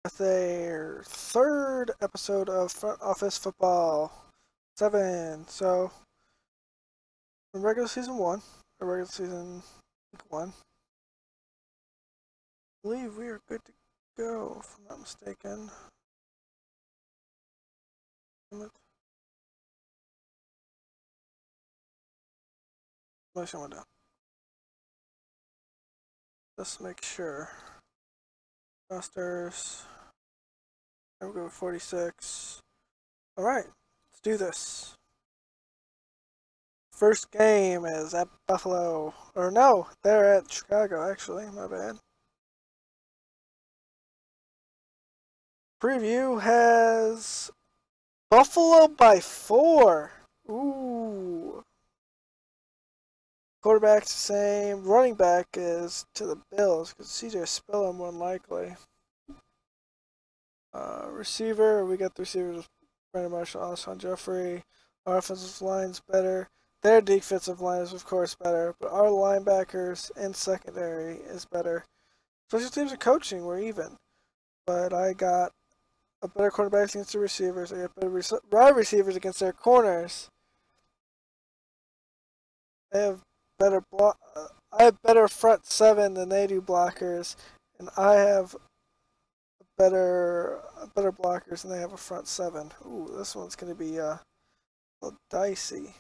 with a third episode of Front Office Football 7. So, in regular season 1, or regular season week 1, I believe we are good to go, if I'm not mistaken. Let me down. Just make sure. Rosters. There we go, 46. Alright, let's do this. First game is at Buffalo. Or no, they're at Chicago, actually. My bad. Preview has Buffalo by 4. Ooh. Quarterback's the same. Running back is to the Bills because CJ Spiller more than likely. Receiver, we got the receivers with Brandon Marshall, Alshon Jeffrey. Our offensive line's better. Their defensive line is, of course, better. But our linebackers and secondary is better. Special teams and coaching, we're even. But I got a better quarterback against the receivers. I got better wide receivers against their corners. I have better I have better front 7 than they do blockers, and I have better blockers than they have a front 7. Ooh, this one's going to be a little dicey.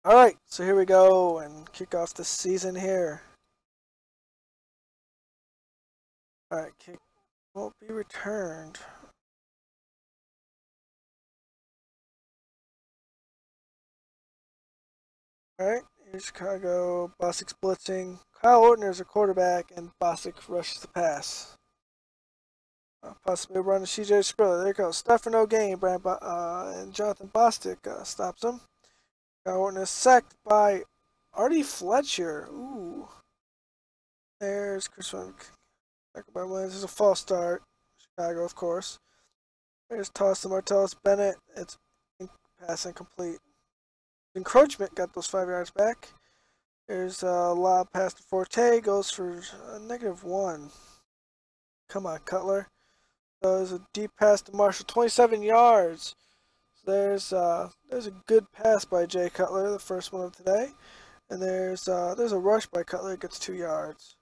All right, so here we go and kick off the season here. All right, kick won't be returned. All right, here's Chicago. Bostic's blitzing. Kyle Ortner is a quarterback, and Bostic rushes the pass. Possibly a run to CJ Spiller. There you go. Stuff for no gain. And Jonathan Bostic stops him. Kyle Ortner is sacked by Artie Fletcher. Ooh. There's Chris Williams. This is a false start. Chicago, of course. There's toss to Martellus Bennett. It's pass incomplete. Encroachment got those 5 yards back. There's a lob pass to Forte. Goes for -1. Come on, Cutler. So there's a deep pass to Marshall. 27 yards. So there's a good pass by Jay Cutler, the first one of today. And there's a rush by Cutler. Gets 2 yards.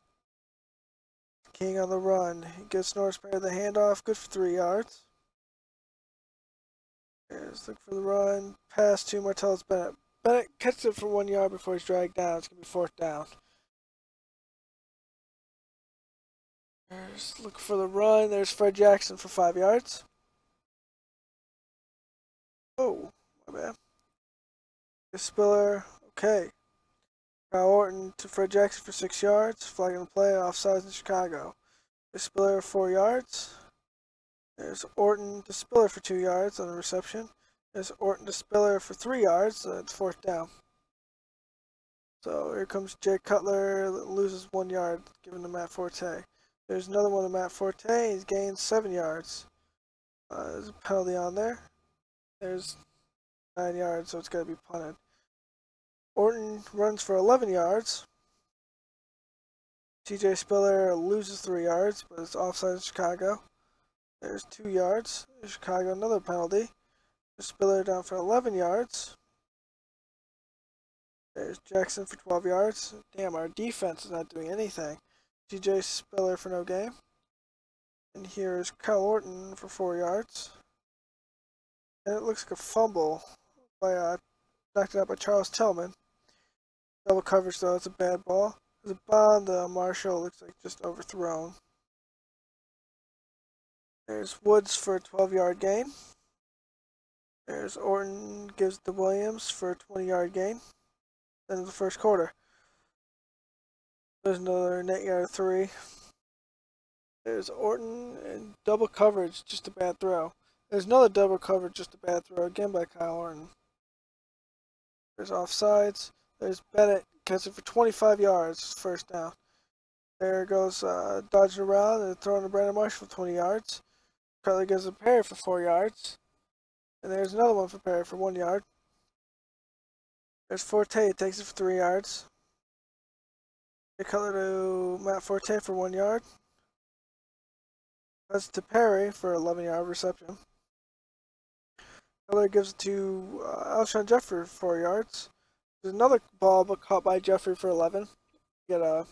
King on the run. He gets Norrisberry the handoff. Good for 3 yards. There's look for the run. Pass to Martellus Bennett. Bennett catches it for 1 yard before he's dragged down. It's going to be 4th down. There's look for the run. There's Fred Jackson for 5 yards. Oh, my bad. Spiller. Okay. Kyle Orton to Fred Jackson for 6 yards. Flagging the play. Offsides in Chicago. Spiller 4 yards. There's Orton to Spiller for 2 yards on the reception. There's Orton to Spiller for 3 yards. It's 4th down. So here comes Jay Cutler. Loses 1 yard given to Matt Forte. There's another one to Matt Forte. He's gained 7 yards. There's a penalty on there. There's 9 yards, so it's got to be punted. Orton runs for 11 yards. TJ Spiller loses 3 yards, but it's offside in Chicago. There's 2 yards. There's Chicago, another penalty. There's Spiller down for 11 yards. There's Jackson for 12 yards. Damn, our defense is not doing anything. TJ Spiller for no gain. And here's Kyle Orton for 4 yards. And it looks like a fumble by knocked it out by Charles Tillman. Double coverage though, it's a bad ball. There's a bomb to Marshall, looks like just overthrown. There's Woods for a 12-yard gain. There's Orton gives to Williams for a 20-yard gain. Then in the first quarter. There's another net yard of 3. There's Orton and double coverage, just a bad throw. There's another double coverage, just a bad throw again by Kyle Orton. There's offsides. There's Bennett, catches it for 25 yards, first down. There goes dodging around and throwing to Brandon Marshall for 20 yards. Cutler gives a Perry for 4 yards. And there's another one for Perry for 1 yard. There's Forte, takes it for 3 yards. Cutler to Matt Forte for 1 yard. That's to Perry for 11-yard reception. Cutler gives it to Alshon Jeffrey for 4 yards. There's another ball but caught by Jeffrey for 11. Get a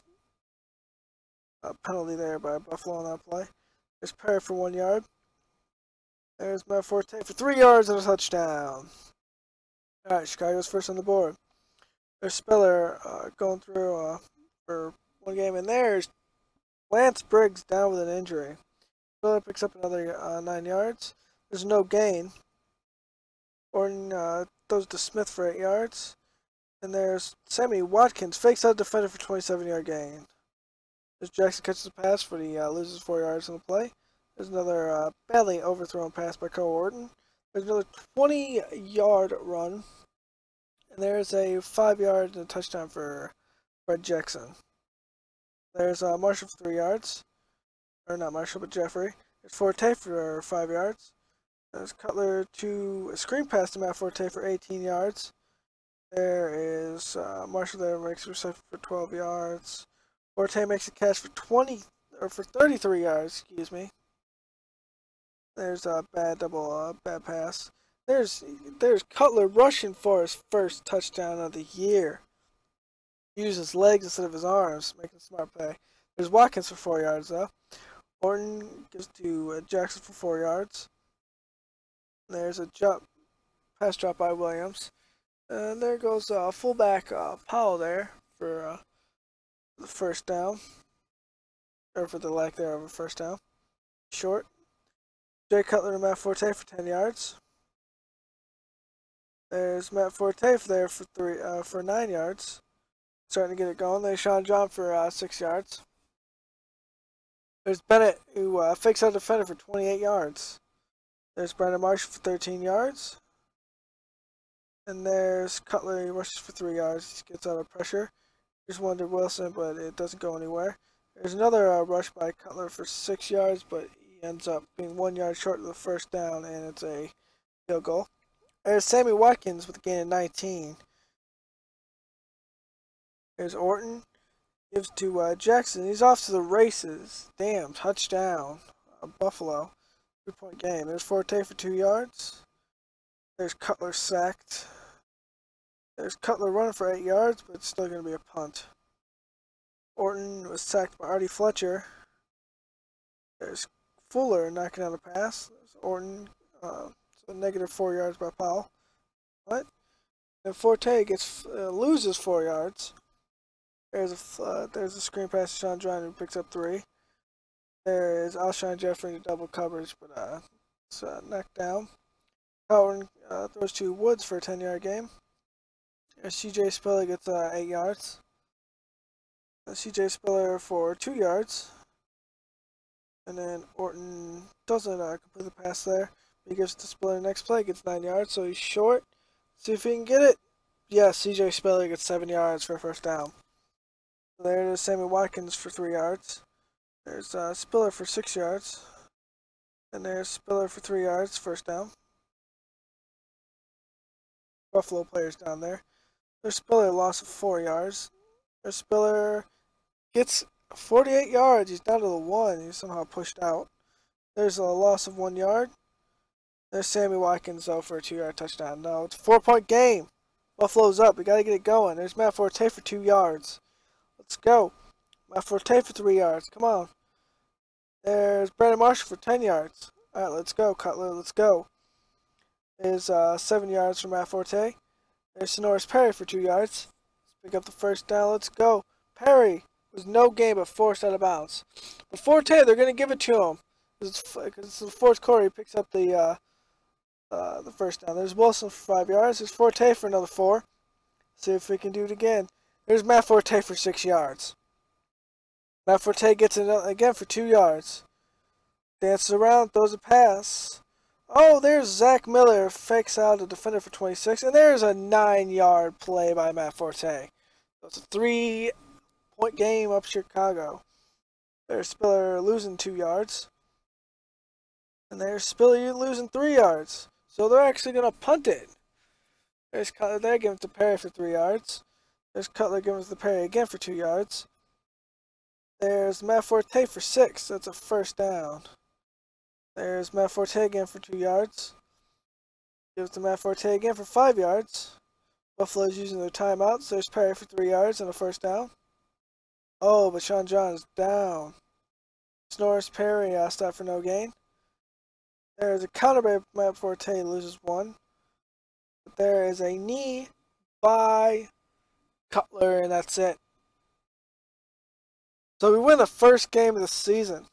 penalty there by Buffalo on that play. There's Perry for 1 yard. There's Matt Forte for 3 yards and a touchdown. Alright, Chicago's first on the board. There's Spiller going through for 1 game. And there's Lance Briggs down with an injury. Spiller picks up another 9 yards. There's no gain. Orton throws to Smith for 8 yards. And there's Sammy Watkins fakes out defender for 27-yard gain. There's Jackson catches the pass, but he loses 4 yards on the play. There's another badly overthrown pass by Cole Orton. There's another 20-yard run. And there's a 5-yard and a touchdown for Fred Jackson. There's Marshall for 3 yards. Or not Marshall, but Jeffrey. There's Forte for 5 yards. There's Cutler to a screen pass to Matt Forte for 18 yards. There is Marshall there makes a reception for 12 yards. Forte makes a catch for 33 yards, excuse me. There's a bad pass. There's Cutler rushing for his first touchdown of the year. He uses his legs instead of his arms, making a smart play. There's Watkins for 4 yards though. Orton gives to Jackson for 4 yards. There's a pass drop by Williams. And there goes fullback Powell there for the first down. Or for the lack there of a first down. Short. Jay Cutler to Matt Forte for 10 yards. There's Matt Forte there for 9 yards. Starting to get it going. There's Sean John for 6 yards. There's Bennett who fakes out a defender for 28 yards. There's Brandon Marshall for 13 yards. And there's Cutler, he rushes for 3 yards. He gets out of pressure. There's one to Wilson, but it doesn't go anywhere. There's another rush by Cutler for 6 yards, but he ends up being 1 yard short of the first down, and it's a field goal. There's Sammy Watkins with a gain of 19. There's Orton. Gives to Jackson. He's off to the races. Damn, touchdown. Buffalo. 3-point game. There's Forte for 2 yards. There's Cutler sacked. There's Cutler running for 8 yards, but it's still going to be a punt. Orton was sacked by Artie Fletcher. There's Fuller knocking out a pass. There's Orton, so negative 4 yards by Powell. What? And Forte loses 4 yards. There's a screen pass to Sean John who picks up 3. There is Alshon Jeffrey in double coverage, but it's knocked down. Howard throws to Woods for a 10-yard game. CJ Spiller gets 8 yards. CJ Spiller for 2 yards. And then Orton doesn't complete the pass there. He gives it to Spiller next play, gets 9 yards, so he's short. See if he can get it. Yes, CJ Spiller gets 7 yards for a first down. There it is, Sammy Watkins for 3 yards. There's Spiller for 6 yards. And there's Spiller for 3 yards, first down. Buffalo players down there. There's Spiller, loss of 4 yards. There's Spiller gets 48 yards. He's down to the 1. He's somehow pushed out. There's a loss of 1 yard. There's Sammy Watkins, though, for a 2-yard touchdown. No, it's a 4-point game. Buffalo's up. We got to get it going. There's Matt Forte for 2 yards. Let's go. Matt Forte for 3 yards. Come on. There's Brandon Marshall for 10 yards. All right, let's go, Cutler. Let's go. There's 7 yards from Matt Forte. There's Sonoris Perry for 2 yards. Let's pick up the first down. Let's go. Perry was no gain but forced out of bounds. But Forte, they're going to give it to him. Because it's the fourth quarter. He picks up the first down. There's Wilson for 5 yards. There's Forte for another 4. See if we can do it again. There's Matt Forte for 6 yards. Matt Forte gets it again for 2 yards. Dances around, throws a pass. Oh, there's Zach Miller, fakes out a defender for 26. And there's a 9-yard play by Matt Forte. So it's a 3-point game up Chicago. There's Spiller losing 2 yards. And there's Spiller losing 3 yards. So they're actually going to punt it. There's Cutler there, giving it to Perry for 3 yards. There's Cutler giving it to Perry again for 2 yards. There's Matt Forte for 6. That's a first down. There's Matt Forte again for 2 yards. Gives to Matt Forte again for 5 yards. Buffalo's using their timeouts. There's Perry for 3 yards and a first down. Oh, but Sean John is down. Snorris Perry stopped for no gain. There's a counter by Matt Forte, loses 1. But there is a knee by Cutler, and that's it. So we win the first game of the season.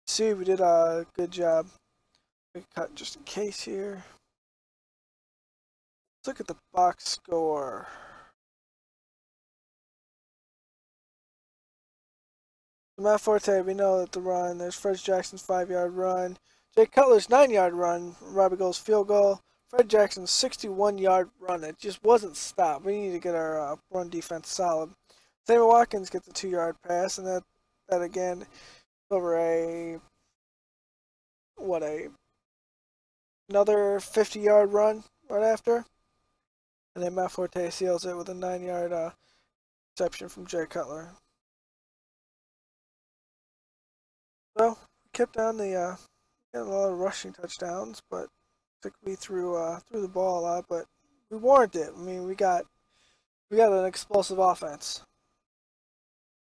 See, we did a good job. We cut just in case here. Let's look at the box score. Matt Forte, we know that the run. There's Fred Jackson's 5-yard run. Jay Cutler's 9-yard run. Robbie Gould's field goal. Fred Jackson's 61-yard run. It just wasn't stopped. We need to get our run defense solid. Sammy Watkins gets a 2-yard pass, and that again over another 50-yard run right after. And then Matt Forte seals it with a 9-yard reception from Jay Cutler. So, we kept on got a lot of rushing touchdowns, but I think we threw the ball a lot, but we warranted it. I mean, we got an explosive offense.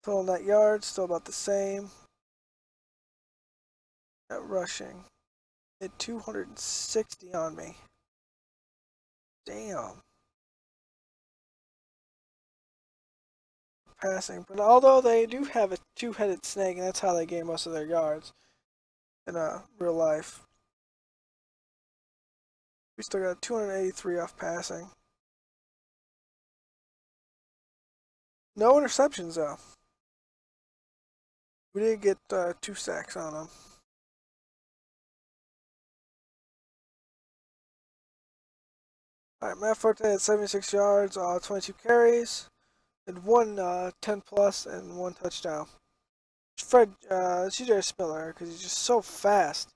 Total net yards still about the same. At rushing, hit 260 on me. Damn. Passing, but although they do have a 2-headed snake, and that's how they gain most of their yards in real life. We still got 283 off passing. No interceptions though. We did get 2 sacks on them. Alright, Matt Forte had 76 yards, 22 carries. And 1 10-plus and 1 touchdown. Fred, CJ Spiller, because he's just so fast.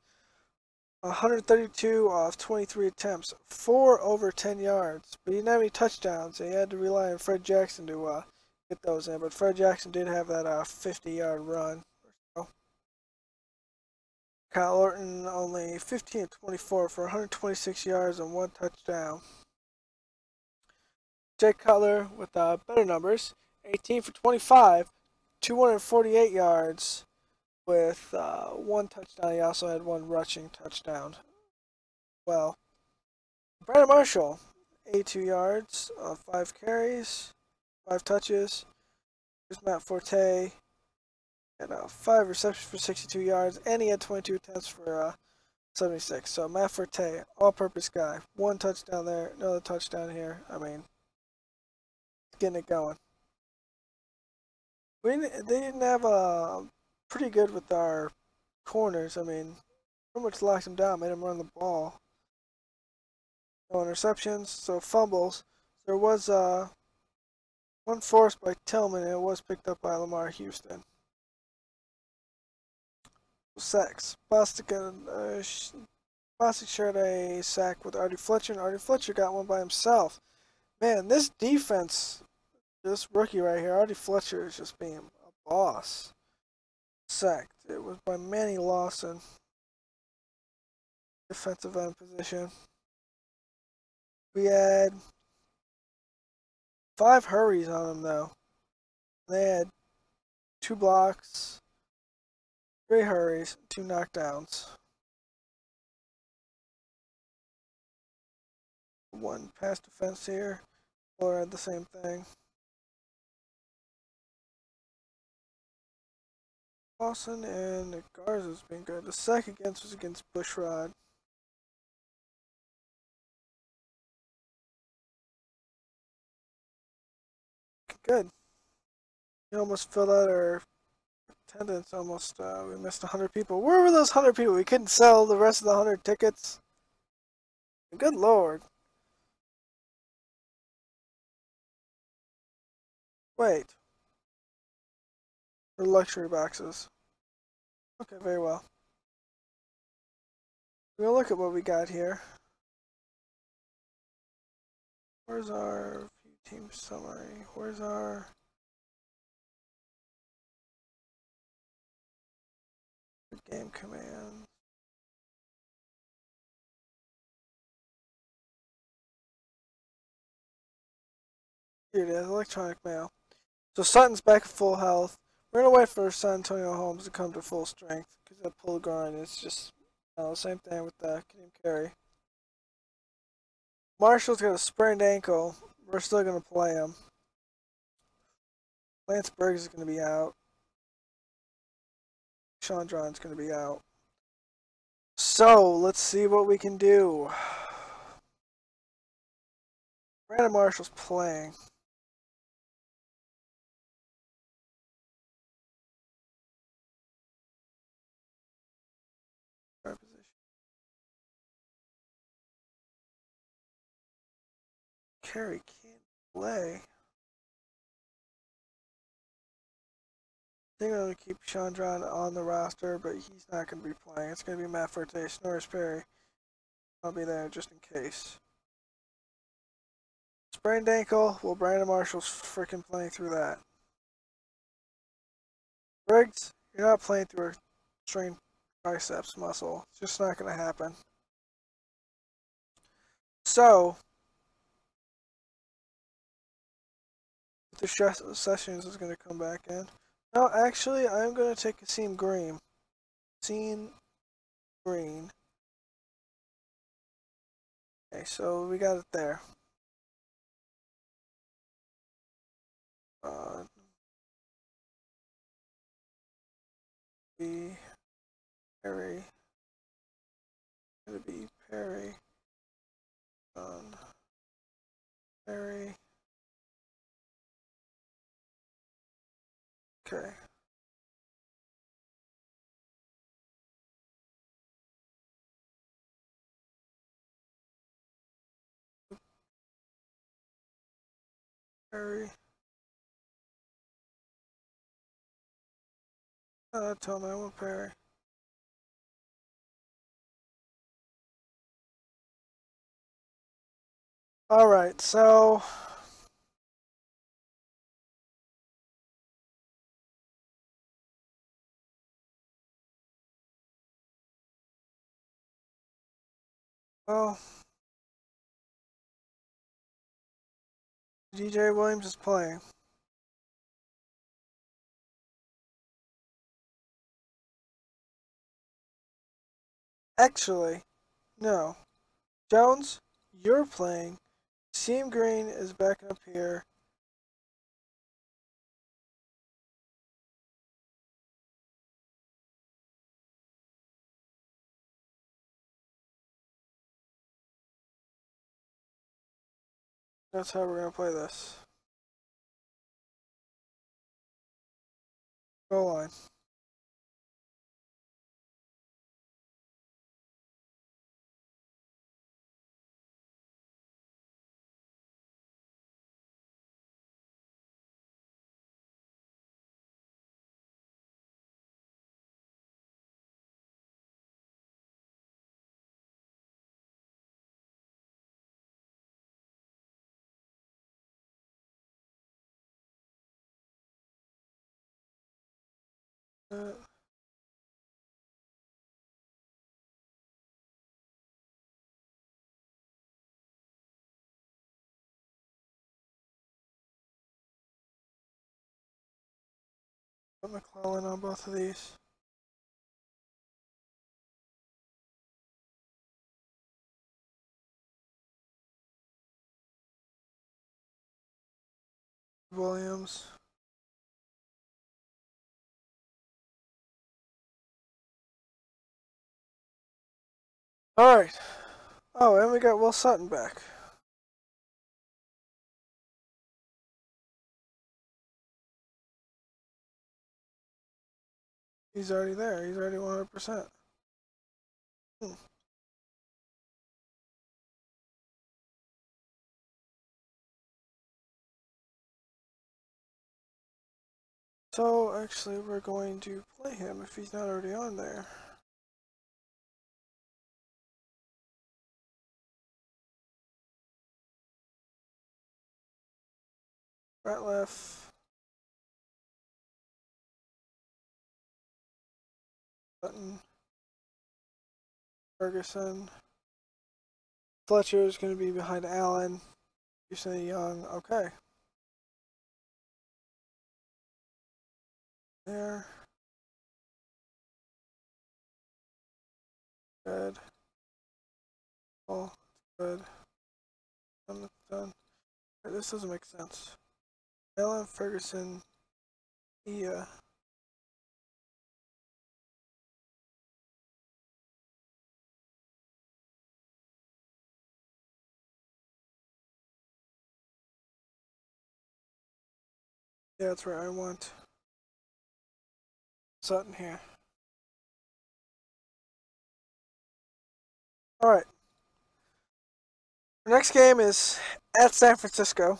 132 off 23 attempts, 4 over 10 yards. But he didn't have any touchdowns, so he had to rely on Fred Jackson to get those in. But Fred Jackson did have that 50-yard run. So. Kyle Orton only 15 of 24 for 126 yards and 1 touchdown. Jay Cutler with better numbers, 18 for 25, 248 yards with 1 touchdown. He also had 1 rushing touchdown. Well, Brandon Marshall, 82 yards, 5 carries, 5 touches. Here's Matt Forte, had 5 receptions for 62 yards, and he had 22 attempts for 76. So Matt Forte, all-purpose guy, 1 touchdown there, another touchdown here. I mean, getting it going. They didn't have pretty good with our corners. I mean, pretty much locked them down, made them run the ball. No interceptions, so fumbles. There was 1 forced by Tillman, and it was picked up by Lamar Houston. Sacks. Bostic shared a sack with Artie Fletcher, and Artie Fletcher got 1 by himself. Man, this defense, this rookie right here, Artie Fletcher, is just being a boss. Sacked. It was by Manny Lawson. Defensive end position. We had 5 hurries on them, though. They had 2 blocks, 3 hurries, 2 knockdowns. 1 pass defense here. Fuller had the same thing. Lawson and Garza's been good. The sack against was against Bushrod. Good. We almost filled out our attendance. Almost, we missed 100 people. Where were those 100 people? We couldn't sell the rest of the 100 tickets. Good lord. Wait. The luxury boxes. Okay, very well. We'll look at what we got here. Where's our team summary? Where's our Game command. Here it is, electronic mail. So Sutton's back at full health. We're gonna wait for San Antonio Holmes to come to full strength because that pull grind is just the same thing with the Kadeem Carey. Marshall's got a sprained ankle. We're still gonna play him. Lance Bergs is gonna be out. Chandron's gonna be out. So let's see what we can do. Brandon Marshall's playing. Carey can't play. They're going to keep Chandron on the roster, but he's not going to be playing. It's going to be Matt Forte, Norris Perry. I'll be there just in case. Sprained ankle. Well, Brandon Marshall's freaking playing through that. Briggs, you're not playing through a strained triceps muscle. It's just not going to happen. So, the Sessions is going to come back in. No, actually, I'm going to take Kasim Green. Kasim Green. Okay, so we got it there. Be Perry. Gonna be Perry. Perry. Okay. Perry. Tell me I want Perry. Alright, so well, DJ Williams is playing. Actually, no. Jones, you're playing. Seam Green is back up here. That's how we're gonna play this. Goal line. Uh, Put McClellan on both of these. Williams. Alright. Oh, and we got Will Sutton back. He's already there. He's already 100%. So, actually, we're going to play him if he's not already on there. Ratliff. Button. Ferguson. Fletcher is going to be behind Allen. Houston Young. Okay. There. Good. Oh, good. Done. This doesn't make sense. Allen, Ferguson, yeah. Yeah, that's right. I want Sutton here. Alright. The next game is at San Francisco.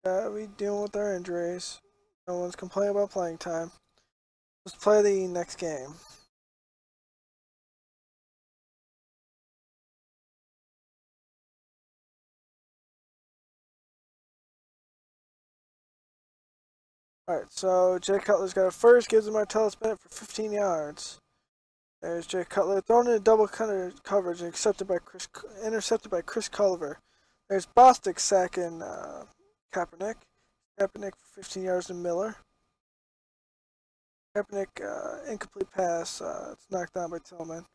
We dealing with our injuries. No one's complaining about playing time. Let's play the next game. Alright, so Jay Cutler's got a first, gives him Martellus Bennett for 15 yards. There's Jay Cutler thrown in a double coverage and intercepted by Chris Culver. There's Bostic sacking Kaepernick. Kaepernick for 15 yards to Miller. Kaepernick, incomplete pass. It's knocked down by Tillman.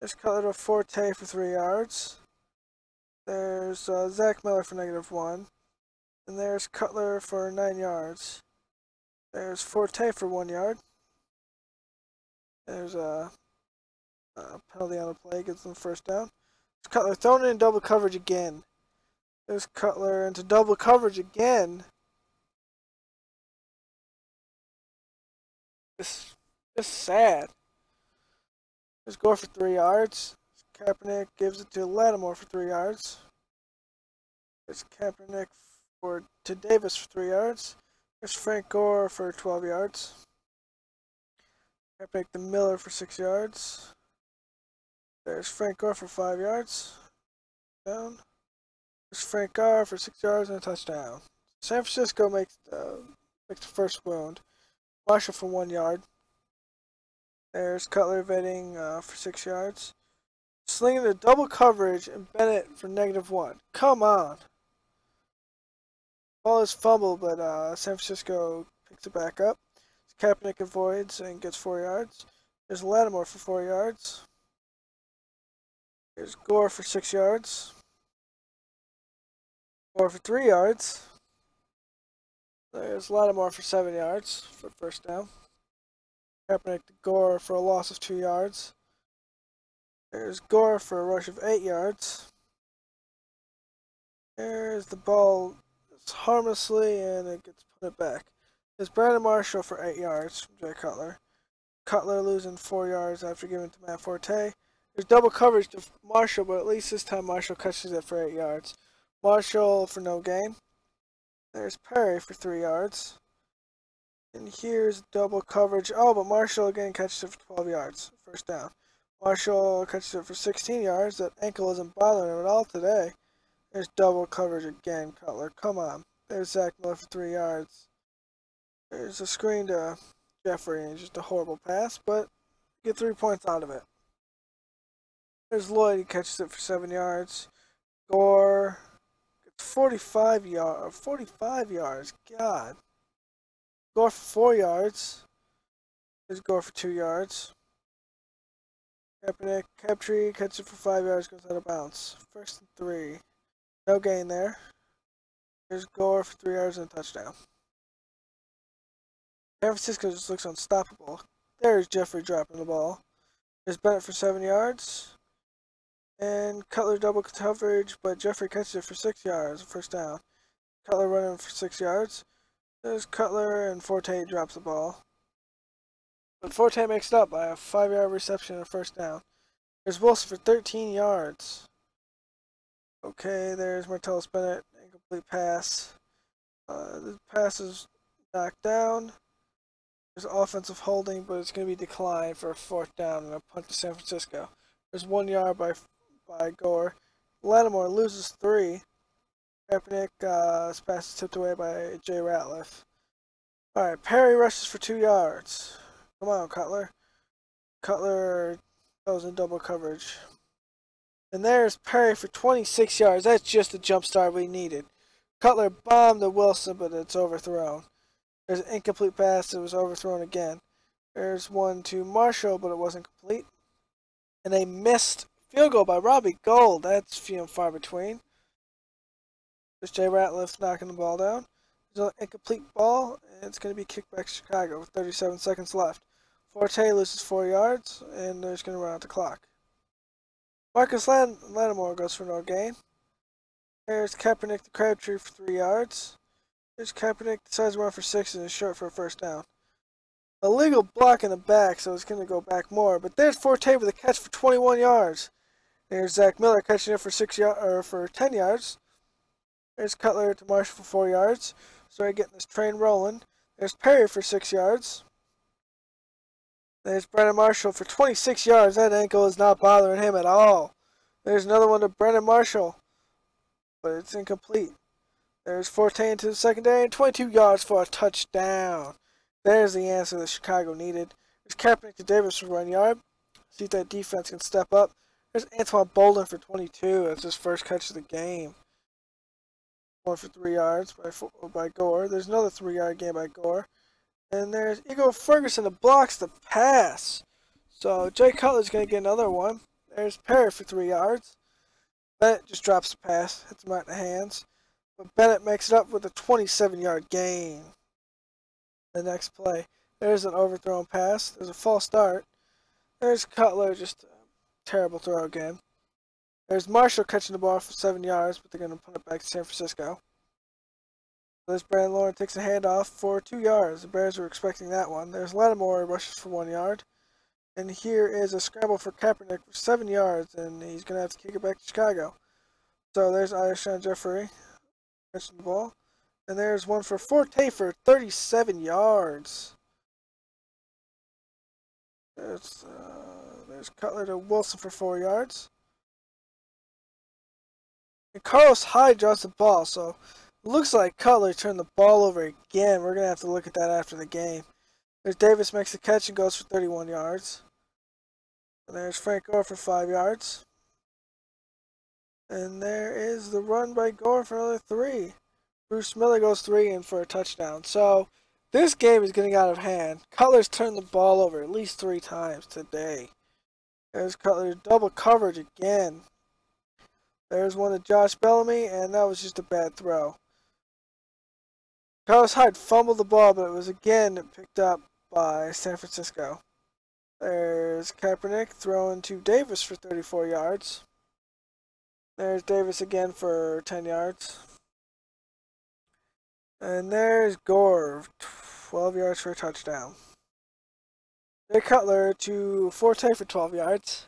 There's Cutler to Forte for 3 yards. There's Zach Miller for -1. And there's Cutler for 9 yards. There's Forte for 1 yard. There's a penalty on the play, gets them first down. There's Cutler thrown in double coverage again. There's Cutler into double coverage again. This is sad. There's Gore for 3 yards. Kaepernick gives it to Lattimore for 3 yards. There's Kaepernick to Davis for 3 yards. There's Frank Gore for 12 yards. Kaepernick to Miller for 6 yards. There's Frank Gore for 5 yards. Down. There's Frank Gore for 6 yards and a touchdown. San Francisco makes the first wound. Marshall for 1 yard. There's Cutler vetting for 6 yards. Slinging the double coverage and Bennett for -1. Come on. Ball is fumbled, but San Francisco picks it back up. Kaepernick avoids and gets 4 yards. There's Lattimore for 4 yards. There's Gore for 6 yards. Gore for 3 yards. There's Lattimore for 7 yards for first down. Kaepernick to Gore for a loss of 2 yards. There's Gore for a rush of 8 yards. There's the ball harmlessly and it gets put back. There's Brandon Marshall for 8 yards from Jay Cutler. Cutler losing 4 yards after giving it to Matt Forte. There's double coverage to Marshall, but at least this time Marshall catches it for 8 yards. Marshall for no gain. There's Perry for 3 yards. And here's double coverage. Oh, but Marshall again catches it for 12 yards. First down. Marshall catches it for 16 yards. That ankle isn't bothering him at all today. There's double coverage again, Cutler. Come on. There's Zach Miller for 3 yards. There's a screen to Jeffrey, and just a horrible pass, but get 3 points out of it. There's Lloyd, he catches it for 7 yards. Gore gets 45 yards. God. Gore for 4 yards. There's Gore for 2 yards. Kaepernick, Crabtree catches it for 5 yards, goes out of bounds. First and 3. No gain there. There's Gore for 3 yards and a touchdown. San Francisco just looks unstoppable. There's Jeffrey dropping the ball. There's Bennett for 7 yards. And Cutler double coverage, but Jeffrey catches it for 6 yards. First down. Cutler running for 6 yards. There's Cutler and Forte drops the ball. But Forte makes it up by a 5-yard reception and a first down. There's Wilson for 13 yards. Okay, there's Martellus Bennett. Incomplete pass. The pass is knocked down. There's offensive holding, but it's going to be declined for a 4th down and a punt to San Francisco. There's 1 yard by Gore. Lattimore loses 3. Kaepernick's pass is tipped away by Jay Ratliff. Alright, Perry rushes for 2 yards. Come on, Cutler. Cutler goes in double coverage. And there's Perry for 26 yards. That's just the jump start we needed. Cutler bombed to Wilson, but it's overthrown. There's an incomplete pass that was overthrown again. There's one to Marshall, but it wasn't complete. And a missed field goal by Robbie Gould. That's few and far between. There's Jay Ratliff knocking the ball down. There's an incomplete ball, and it's going to be kicked back to Chicago with 37 seconds left. Forte loses 4 yards, and they're just going to run out the clock. Marcus Lattimore goes for no gain. There's Kaepernick to Crabtree for 3 yards. There's Kaepernick, decides to run for 6 and is short for a first down. Illegal block in the back, so it's going to go back more. But there's Forte with a catch for 21 yards. There's Zach Miller catching it for 10 yards. There's Cutler to Marshall for 4 yards. So getting this train rolling. There's Perry for 6 yards. There's Brennan Marshall for 26 yards. That ankle is not bothering him at all. There's another one to Brennan Marshall, but it's incomplete. There's Forte into the secondary and 22 yards for a touchdown. There's the answer that Chicago needed. There's Kaepernick to Davis for 1 yard. See if that defense can step up. There's Antoine Bolden for 22. That's his first catch of the game. One for 3 yards by Gore. There's another 3-yard gain by Gore. And there's Ego Ferguson that blocks the pass. So Jay Cutler's going to get another one. There's Perry for 3 yards. Bennett just drops the pass. Hits him right in the hands. But Bennett makes it up with a 27-yard gain. The next play. There's an overthrown pass. There's a false start. There's Cutler, just a terrible throw again. There's Marshall catching the ball for 7 yards, but they're going to put it back to San Francisco. There's Brandon Lauren takes a handoff for 2 yards. The Bears were expecting that one. There's Lattimore rushes for 1 yard. And here is a scramble for Kaepernick for 7 yards, and he's going to have to kick it back to Chicago. So there's Irishan Jeffrey catching the ball. And there's one for Forte for 37 yards. There's Cutler to Wilson for 4 yards. And Carlos Hyde draws the ball, so it looks like Cutler turned the ball over again. We're going to have to look at that after the game. There's Davis makes the catch and goes for 31 yards. And there's Frank Gore for 5 yards. And there is the run by Gore for another 3. Bruce Miller goes 3 in for a touchdown. So this game is getting out of hand. Cutler's turned the ball over at least 3 times today. There's Cutler double coverage again. There's one to Josh Bellamy, and that was just a bad throw. Carlos Hyde fumbled the ball, but it was again picked up by San Francisco. There's Kaepernick throwing to Davis for 34 yards. There's Davis again for 10 yards. And there's Gore, 12 yards for a touchdown. There's Cutler to Forte for 12 yards.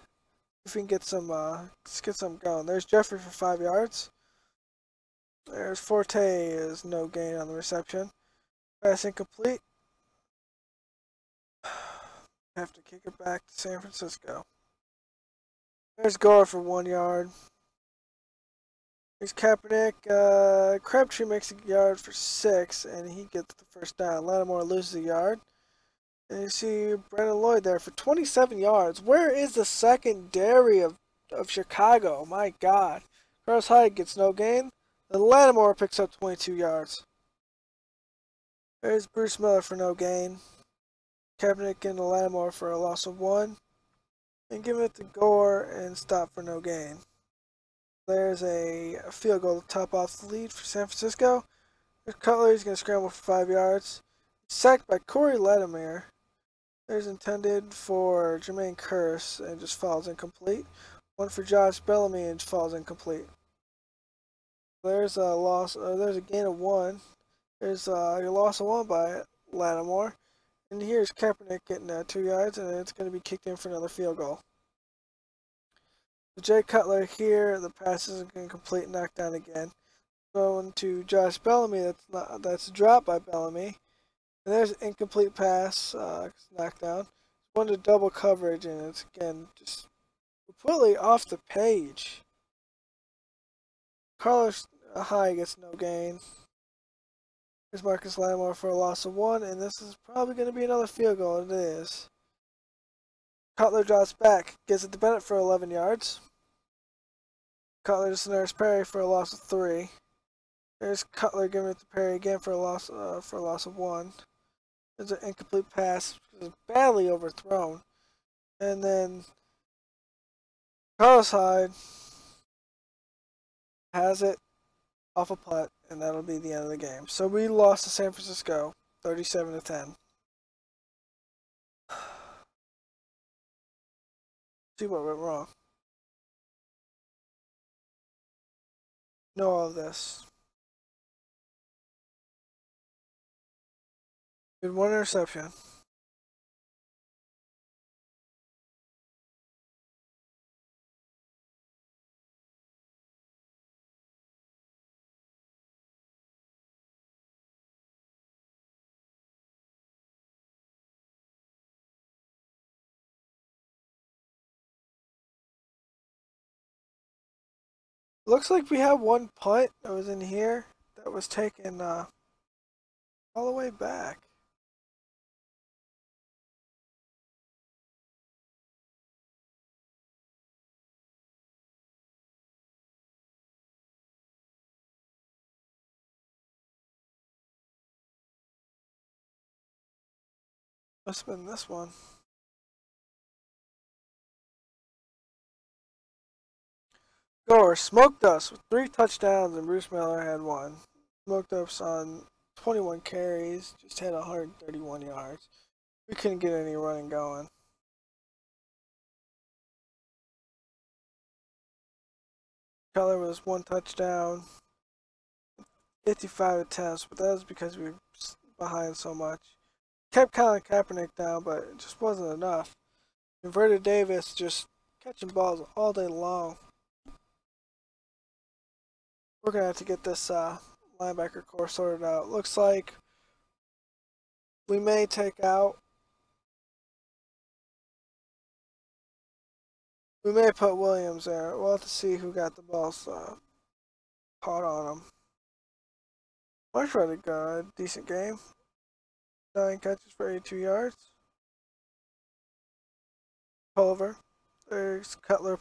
If we can get some, let's get some going. There's Jeffrey for 5 yards. There's Forte is no gain on the reception. Pass incomplete. Have to kick it back to San Francisco. There's Gore for 1 yard. Here's Kaepernick. Crabtree makes a yard for 6, and he gets the first down. Lattimore loses a yard. And you see Brandon Lloyd there for 27 yards. Where is the secondary of Chicago? My God. Carlos Hyde gets no gain. And Lattimore picks up 22 yards. There's Bruce Miller for no gain. Kaepernick into Lattimore for a loss of 1. And give it to Gore and stop for no gain. There's a field goal to top off the lead for San Francisco. There's Cutler. He's going to scramble for 5 yards. Sacked by Corey Lattimore. There's intended for Jermaine Curse and just falls incomplete. One for Josh Bellamy and falls incomplete. There's a loss. There's a gain of 1. There's a loss of 1 by Lattimore. And here's Kaepernick getting 2 yards, and it's going to be kicked in for another field goal. Jay Cutler here. The pass isn't going to complete. Knocked down again. Going to Josh Bellamy. That's dropped by Bellamy. And there's an incomplete pass, knocked down. One to double coverage, and it's again just completely off the page. Carlos Hyde gets no gain. Here's Marcus Lattimore for a loss of 1, and this is probably going to be another field goal. It is. Cutler drops back, gets it to Bennett for 11 yards. Cutler to Scenaris Perry for a loss of 3. There's Cutler giving it to Perry again for a loss of 1. There's an incomplete pass. It's badly overthrown. And then Carlos Hyde has it off a putt, and that'll be the end of the game. So we lost to San Francisco, 37-10. See what went wrong. Know all of this. We had 1 interception. Looks like we have 1 punt that was in here that was taken all the way back. Must have been this one. Gore smoked us with 3 touchdowns, and Bruce Miller had 1. Smoked us on 21 carries, just had 131 yards. We couldn't get any running going. Cutler was 1 touchdown, 55 attempts, but that was because we were behind so much. Kept Colin Kaepernick down, but it just wasn't enough. Inverted Davis just catching balls all day long. We're going to have to get this linebacker core sorted out. Looks like we may take out. We may put Williams there. We'll have to see who got the ball caught on him. Marsh had a good, decent game. 9 catches for 82 yards. Culver. There's Cutler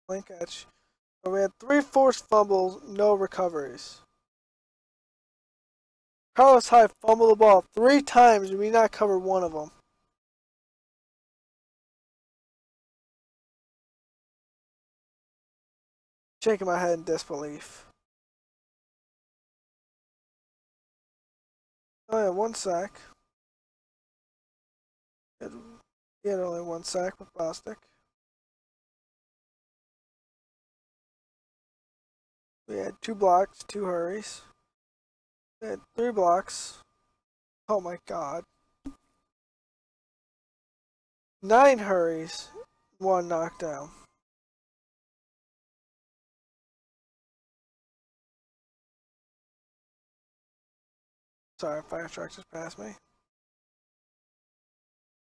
playing catch. But we had 3 forced fumbles, no recoveries. Carlos Hyde fumbled the ball 3 times and we not covered 1 of them. Shaking my head in disbelief. Oh yeah, 1 sack. He had only 1 sack with Bostic. We had 2 blocks, 2 hurries. We had 3 blocks. Oh my god. 9 hurries, 1 knockdown. Sorry, fire truck just passed me.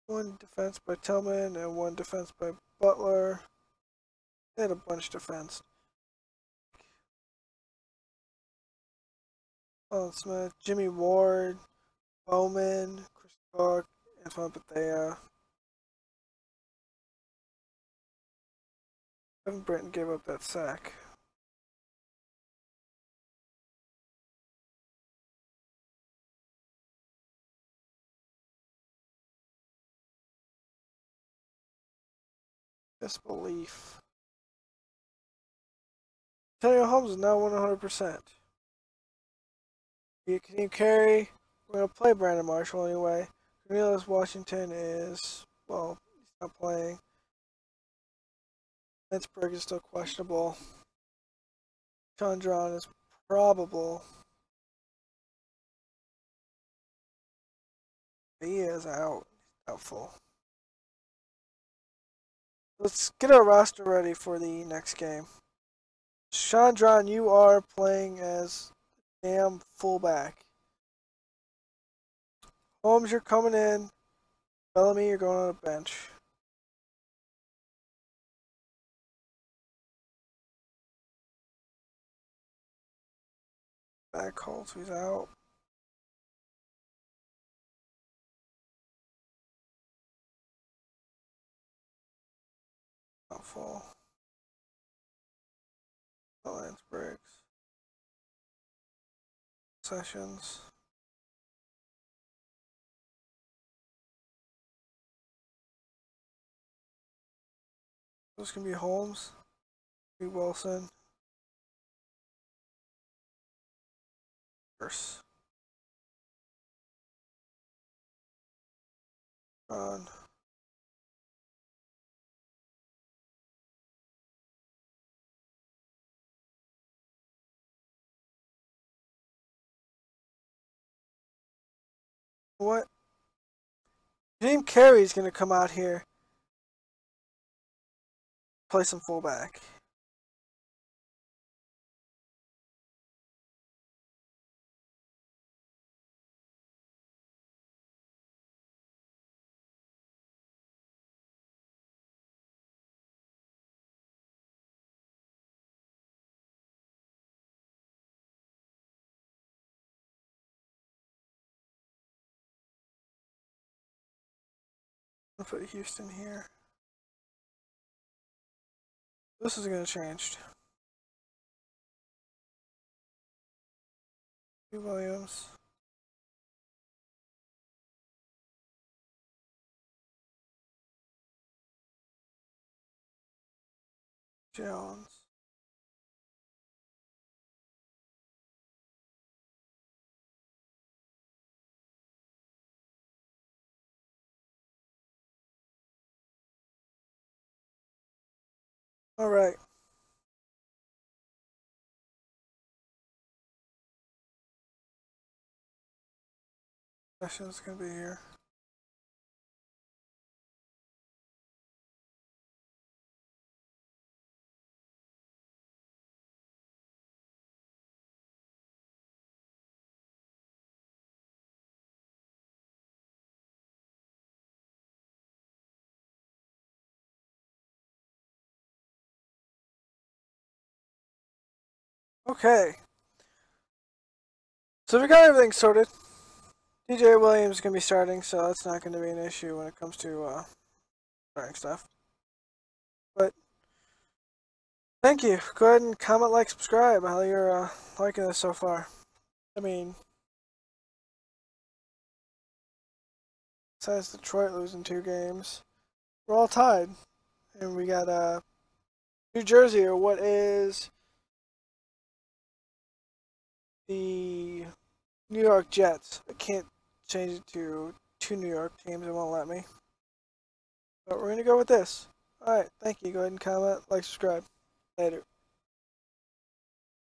1 defense by Tillman and 1 defense by Butler. They had a bunch defense. Alan Smith, Jimmy Ward, Bowman, Chris Cook, Antoine Bethea. Evan Britton gave up that sack. Disbelief. Antonio Holmes is now 100%. Can you carry? We're going to play Brandon Marshall anyway. Cornelius Washington is, well, he's not playing. Pittsburgh is still questionable. Chandron is probable. He is out. Doubtful. Let's get our roster ready for the next game. Chandron, you are playing as damn fullback. Holmes, you're coming in. Bellamy, you're going on a bench. Back Holtz, he's out. full. Lines breaks. Sessions. This can be Holmes. Be Wilson. Verse. On. What? Jim Carrey's gonna come out here. Play some fullback. I'll put Houston here. This is gonna change. Williams. Jones. All right. Session's gonna be here. Okay. So we got everything sorted. DJ Williams is gonna be starting, so that's not gonna be an issue when it comes to starting stuff. But thank you. Go ahead and comment, like, subscribe. How you're liking this so far. I mean, besides Detroit losing 2 games, we're all tied, and we got New Jersey, or what is the New York Jets. I can't change it to 2 New York teams. It won't let me. But we're gonna go with this. Alright, thank you. Go ahead and comment, like, subscribe. Later.